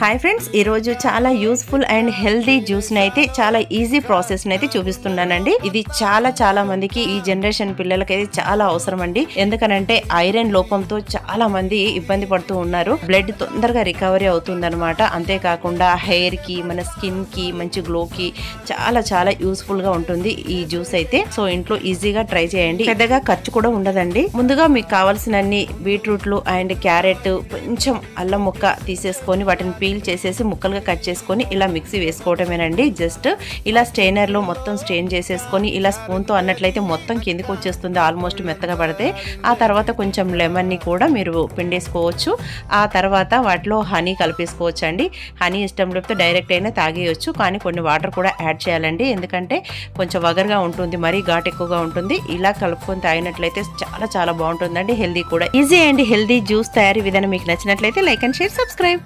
Hi friends, ఈరోజు చాలా useful and healthy juice ని అయితే చాలా ఈజీ ప్రాసెస్ ని అయితే చూపిస్తున్నానండి. ఇది చాలా మందికి ఈ జనరేషన్ పిల్లలకైతే చాలా అవసరం అండి. ఎందుకనంటే ఐరన్ లోపంతో చాలా మంది ఇబ్బంది పడుతూ ఉన్నారు. బ్లడ్ తొందరగా రికవరీ అవుతుందన్నమాట. అంతేకాకుండా హెయిర్ కి, మన స్కిన్ కి మంచి గ్లో కి చాలా యూస్ఫుల్ గా ఉంటుంది ఈ జ్యూస్ అయితే. సో ఇంట్లో ఈజీగా ట్రై చేయండి. పెద్దగా ఖర్చు కూడా ఉండదండి. ముందుగా మీకు కావాల్సినన్ని బీట్రూట్లు అండ్ క్యారెట్, కొంచెం అల్లం ముక్క తీసేసుకొని వాటిని పీల్ చేసేసి ముక్కలుగా కట్ చేసుకొని ఇలా మిక్సీ వేసుకోవటమేనండి. జస్ట్ ఇలా స్ట్రైనర్ లో మొత్తం స్ట్రెయిన్ చేసేసుకొని ఇలా స్పూన్ తో అన్నట్లయితే మొత్తం కిందికి వచ్చేస్తుంది, ఆల్మోస్ట్ మెత్తగా పడితే. ఆ తర్వాత కొంచెం లెమన్ ని కూడా మీరు పిండేసుకోవచ్చు. ఆ తర్వాత వాటిలో హనీ కలిపేసుకోవచ్చు అండి. హనీ ఇష్టం లేకపోతే డైరెక్ట్ అయినా తాగేయచ్చు, కానీ కొన్ని వాటర్ కూడా యాడ్ చేయాలండి. ఎందుకంటే కొంచెం వగరుగా ఉంటుంది, మరీ ఘాట్ ఎక్కువగా ఉంటుంది. ఇలా కలుపుకొని తాగినట్లయితే చాలా బాగుంటుందండి. హెల్దీ కూడా. ఈజీ అండ్ హెల్దీ జ్యూస్ తయారీ విధానం మీకు నచ్చినట్లయితే లైక్ అండ్ షేర్, సబ్స్క్రైబ్.